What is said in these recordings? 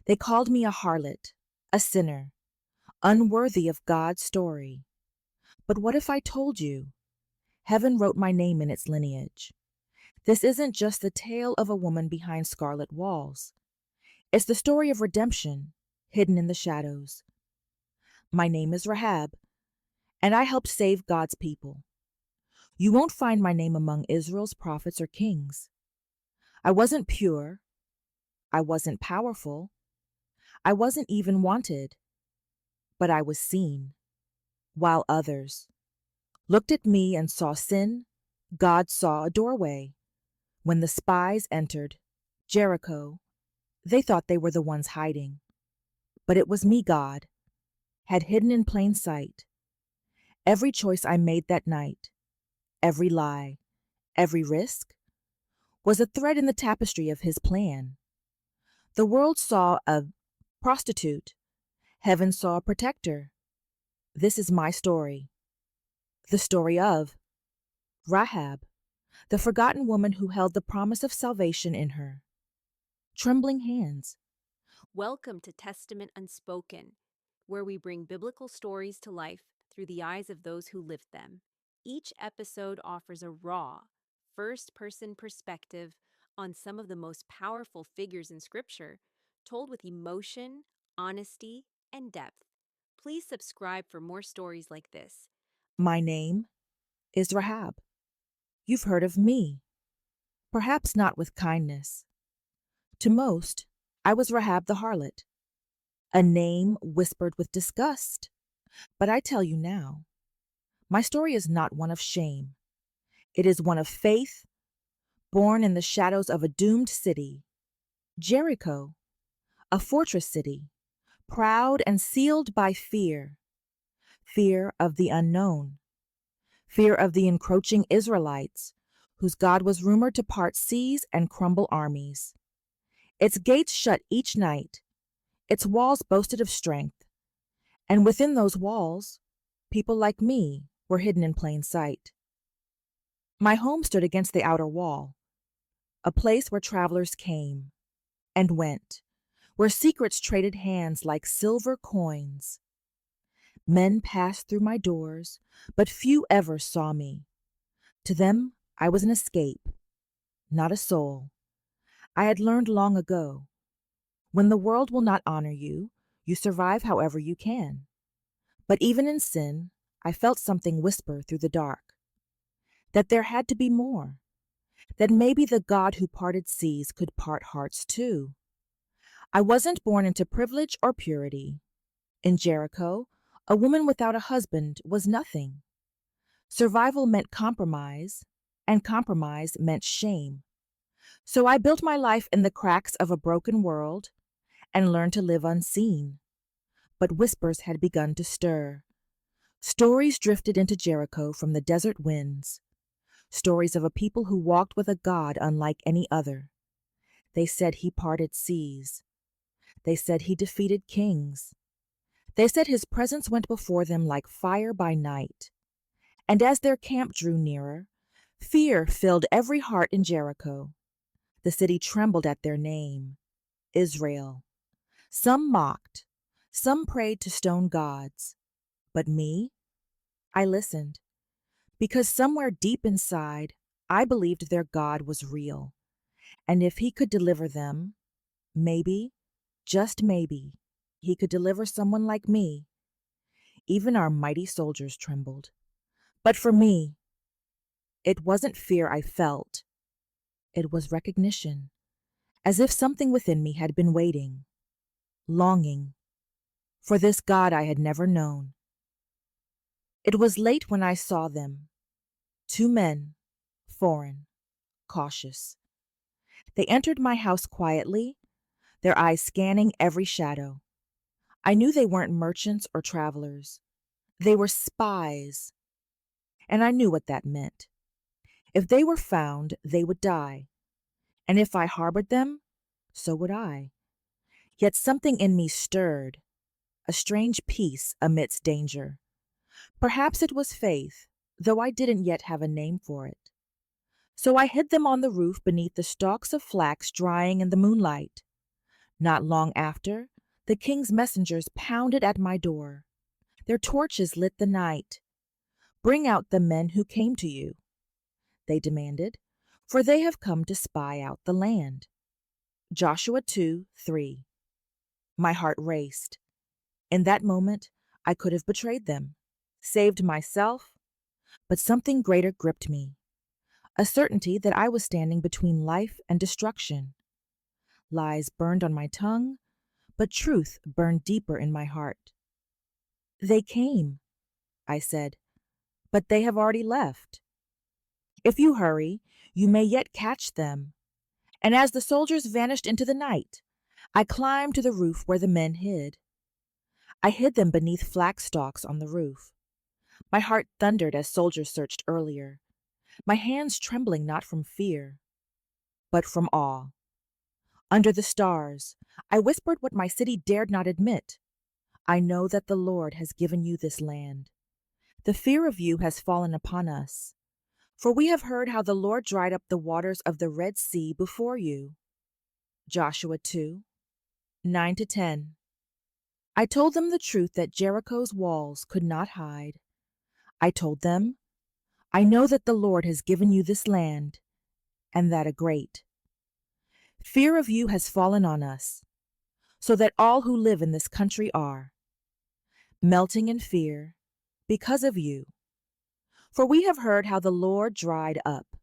They called me a harlot, a sinner, unworthy of God's story. But what if I told you? Heaven wrote my name in its lineage. This isn't just the tale of a woman behind scarlet walls. It's the story of redemption, hidden in the shadows. My name is Rahab, and I helped save God's people. You won't find my name among Israel's prophets or kings. I wasn't pure. I wasn't powerful. I wasn't even wanted. But I was seen. While others looked at me and saw sin, God saw a doorway. When the spies entered Jericho, they thought they were the ones hiding. But it was me God had hidden in plain sight. Every choice I made that night, every lie, every risk, was a thread in the tapestry of his plan. The world saw a prostitute. Heaven saw a protector. This is my story. The story of Rahab, the forgotten woman who held the promise of salvation in her trembling hands. Welcome to Testament Unspoken, where we bring biblical stories to life through the eyes of those who lived them. Each episode offers a raw, first person perspective on some of the most powerful figures in Scripture, told with emotion, honesty, and depth. Please subscribe for more stories like this. My name is Rahab. You've heard of me, perhaps not with kindness. To most, I was Rahab the harlot, a name whispered with disgust. But I tell you now, my story is not one of shame. It is one of faith, born in the shadows of a doomed city, Jericho, a fortress city, proud and sealed by fear, fear of the unknown, fear of the encroaching Israelites, whose God was rumored to part seas and crumble armies. Its gates shut each night, its walls boasted of strength, and within those walls, people like me were hidden in plain sight. My home stood against the outer wall, a place where travelers came and went, where secrets traded hands like silver coins. Men passed through my doors, but few ever saw me. To them, I was an escape, not a soul. I had learned long ago, when the world will not honor you, you survive however you can. But even in sin, I felt something whisper through the dark, that there had to be more, that maybe the God who parted seas could part hearts too. I wasn't born into privilege or purity. In Jericho, a woman without a husband was nothing. Survival meant compromise, and compromise meant shame. So I built my life in the cracks of a broken world and learned to live unseen. But whispers had begun to stir. Stories drifted into Jericho from the desert winds. Stories of a people who walked with a God unlike any other. They said he parted seas. They said he defeated kings. They said his presence went before them like fire by night. And as their camp drew nearer, fear filled every heart in Jericho. The city trembled at their name, Israel. Some mocked, some prayed to stone gods. But me? I listened, because somewhere deep inside, I believed their God was real. And if he could deliver them, maybe, just maybe, he could deliver someone like me. Even our mighty soldiers trembled. But for me, it wasn't fear I felt. It was recognition, as if something within me had been waiting, longing, for this God I had never known. It was late when I saw them, two men, foreign, cautious. They entered my house quietly, their eyes scanning every shadow. I knew they weren't merchants or travelers. They were spies, and I knew what that meant. If they were found, they would die, and if I harbored them, so would I. Yet something in me stirred, a strange peace amidst danger. Perhaps it was faith, though I didn't yet have a name for it. So I hid them on the roof beneath the stalks of flax drying in the moonlight. Not long after, the king's messengers pounded at my door. Their torches lit the night. "Bring out the men who came to you," they demanded, "for they have come to spy out the land." Joshua 2:3. My heart raced. In that moment, I could have betrayed them, saved myself, but something greater gripped me, a certainty that I was standing between life and destruction. Lies burned on my tongue, but truth burned deeper in my heart. "They came," I said, "but they have already left. If you hurry, you may yet catch them." And as the soldiers vanished into the night, I climbed to the roof where the men hid. I hid them beneath flax stalks on the roof. My heart thundered as soldiers searched earlier, my hands trembling not from fear, but from awe. Under the stars, I whispered what my city dared not admit. "I know that the Lord has given you this land. The fear of you has fallen upon us, for we have heard how the Lord dried up the waters of the Red Sea before you." Joshua 2:9-10. I told them the truth that Jericho's walls could not hide. I told them, "I know that the Lord has given you this land, and that a great fear of you has fallen on us, so that all who live in this country are melting in fear because of you. For we have heard how the Lord dried up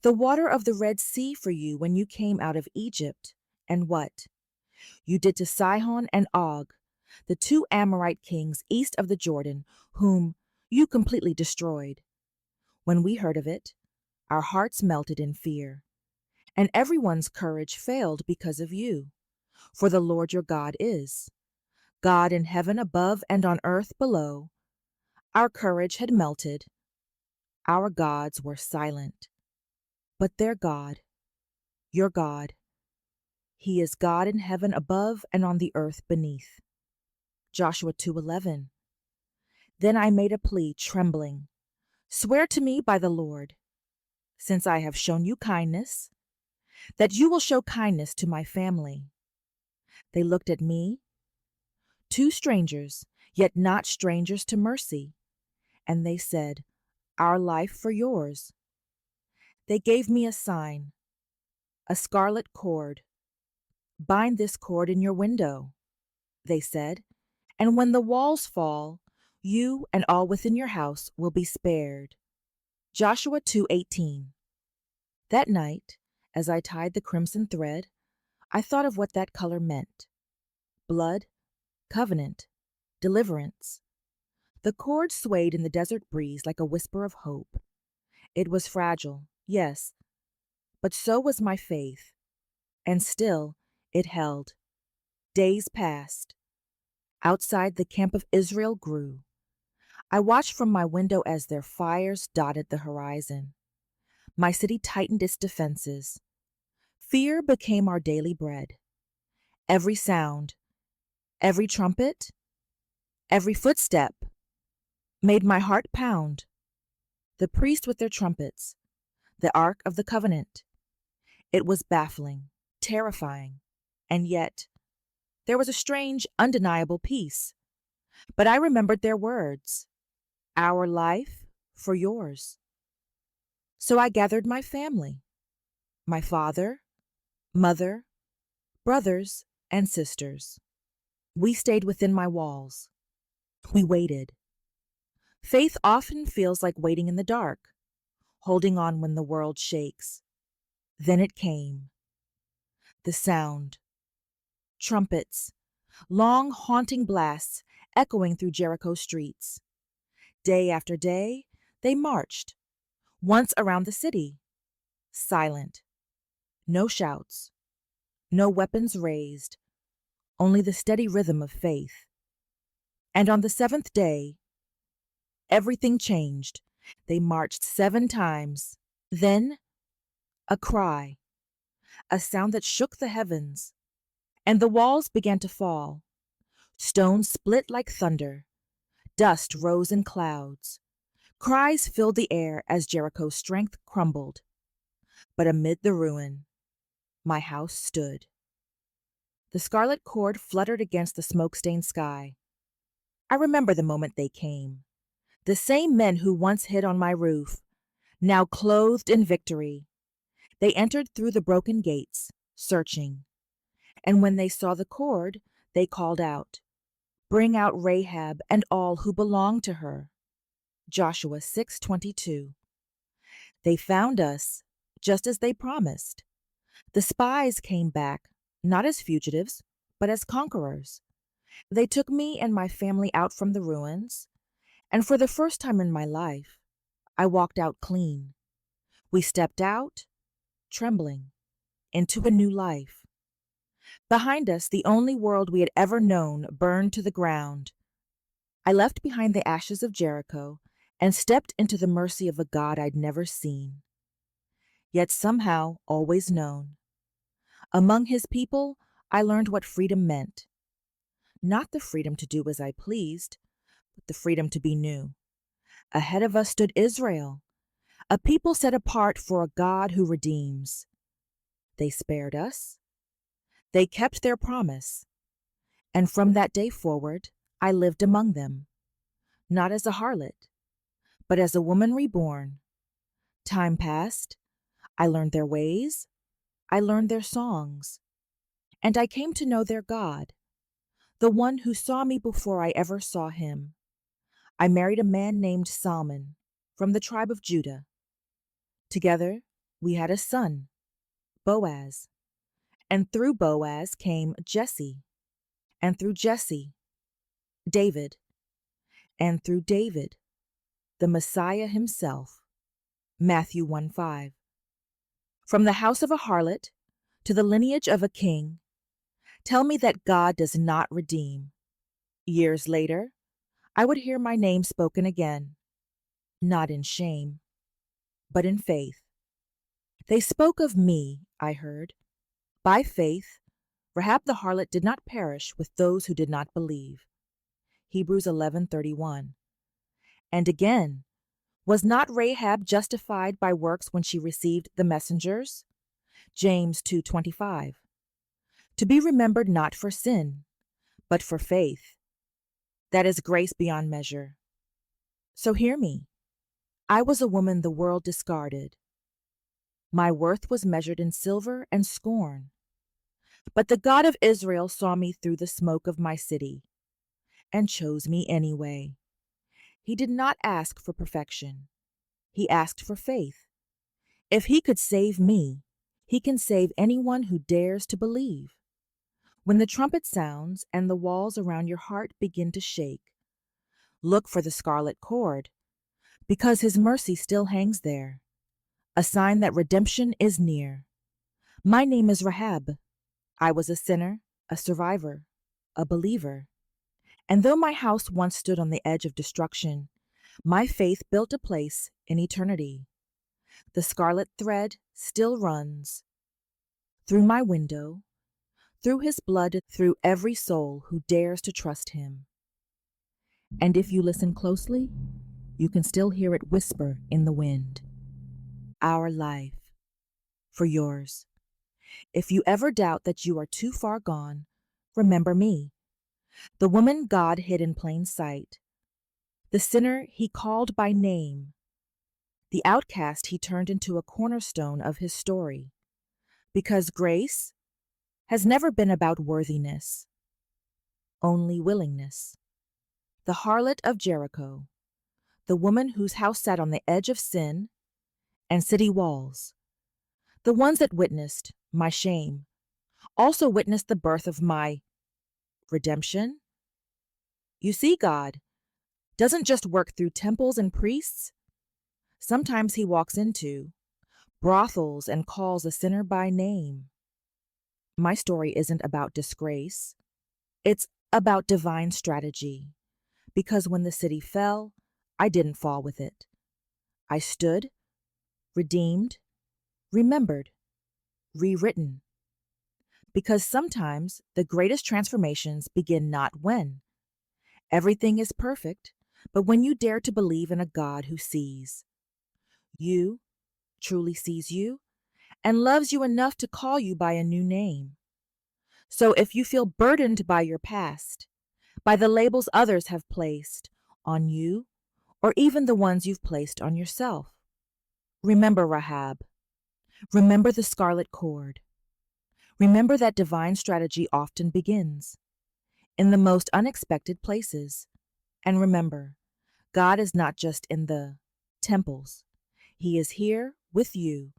the water of the Red Sea for you when you came out of Egypt, and what you did to Sihon and Og, the two Amorite kings east of the Jordan, whom you completely destroyed. When we heard of it, our hearts melted in fear, and everyone's courage failed because of you. For the Lord your God is God in heaven above and on earth below. Our courage had melted. Our gods were silent. But their God, your God, He is God in heaven above and on the earth beneath." Joshua 2:11. Then I made a plea, trembling. "Swear to me by the Lord, since I have shown you kindness, that you will show kindness to my family." They looked at me, two strangers, yet not strangers to mercy, and they said, "Our life for yours." They gave me a sign, a scarlet cord. "Bind this cord in your window," they said, "and when the walls fall, you and all within your house will be spared." Joshua 2:18. That night, as I tied the crimson thread, I thought of what that color meant: blood, covenant, deliverance. The cord swayed in the desert breeze like a whisper of hope. It was fragile, yes, but so was my faith. And still, it held. Days passed. Outside, the camp of Israel grew. I watched from my window as their fires dotted the horizon. My city tightened its defenses. Fear became our daily bread. Every sound, every trumpet, every footstep made my heart pound. The priests with their trumpets, the Ark of the Covenant. It was baffling, terrifying, and yet there was a strange, undeniable peace. But I remembered their words: "Our life for yours." So I gathered my family, my father, mother, brothers, and sisters. We stayed within my walls. We waited. Faith often feels like waiting in the dark, holding on when the world shakes. Then it came. The sound. Trumpets. Long, haunting blasts echoing through Jericho streets. Day after day, they marched, once around the city. Silent. No shouts. No weapons raised. Only the steady rhythm of faith. And on the seventh day, everything changed. They marched 7 times. Then, a cry, a sound that shook the heavens, and the walls began to fall. Stones split like thunder. Dust rose in clouds. Cries filled the air as Jericho's strength crumbled. But amid the ruin, my house stood. The scarlet cord fluttered against the smoke-stained sky. I remember the moment they came. The same men who once hid on my roof, now clothed in victory. They entered through the broken gates, searching. And when they saw the cord, they called out, "Bring out Rahab and all who belong to her." Joshua 6:22. They found us, just as they promised. The spies came back, not as fugitives, but as conquerors. They took me and my family out from the ruins, and for the first time in my life, I walked out clean. We stepped out, trembling, into a new life. Behind us, the only world we had ever known burned to the ground. I left behind the ashes of Jericho and stepped into the mercy of a God I'd never seen, yet somehow always known. Among his people, I learned what freedom meant. Not the freedom to do as I pleased, but the freedom to be new. Ahead of us stood Israel, a people set apart for a God who redeems. They spared us. They kept their promise. And from that day forward, I lived among them, not as a harlot, but as a woman reborn. Time passed. I learned their ways. I learned their songs. And I came to know their God, the one who saw me before I ever saw him. I married a man named Salmon from the tribe of Judah. Together, we had a son, Boaz. And through Boaz came Jesse. And through Jesse, David. And through David, the Messiah himself. Matthew 1:5. From the house of a harlot to the lineage of a king, tell me that God does not redeem. Years later, I would hear my name spoken again, not in shame, but in faith. They spoke of me, I heard. By faith, Rahab the harlot did not perish with those who did not believe. Hebrews 11:31. And again, was not Rahab justified by works when she received the messengers? James 2:25. To be remembered not for sin, but for faith. That is grace beyond measure. So hear me. I was a woman the world discarded. My worth was measured in silver and scorn. But the God of Israel saw me through the smoke of my city and chose me anyway. He did not ask for perfection. He asked for faith. If he could save me, he can save anyone who dares to believe. When the trumpet sounds and the walls around your heart begin to shake, look for the scarlet cord, because his mercy still hangs there, a sign that redemption is near. My name is Rahab. I was a sinner, a survivor, a believer. And though my house once stood on the edge of destruction, my faith built a place in eternity. The scarlet thread still runs through my window, through his blood, through every soul who dares to trust him. And if you listen closely, you can still hear it whisper in the wind. Our life, for yours. If you ever doubt that you are too far gone, remember me, the woman God hid in plain sight, the sinner he called by name, the outcast he turned into a cornerstone of his story. Because grace has never been about worthiness, only willingness. The harlot of Jericho, the woman whose house sat on the edge of sin and city walls, the ones that witnessed my shame, also witnessed the birth of my redemption. You see, God doesn't just work through temples and priests. Sometimes he walks into brothels and calls a sinner by name. My story isn't about disgrace. It's about divine strategy. Because when the city fell, I didn't fall with it. I stood, redeemed, remembered, rewritten. Because sometimes the greatest transformations begin not when everything is perfect, but when you dare to believe in a God who sees. You, truly sees you, and loves you enough to call you by a new name. So if you feel burdened by your past, by the labels others have placed on you, or even the ones you've placed on yourself, remember Rahab. Remember the scarlet cord. Remember that divine strategy often begins in the most unexpected places. And remember, God is not just in the temples, He is here with you,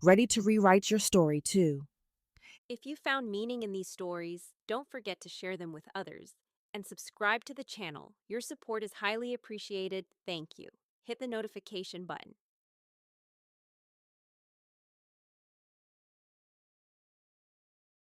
ready to rewrite your story too. If you found meaning in these stories, don't forget to share them with others and subscribe to the channel. Your support is highly appreciated. Thank you. Hit the notification button.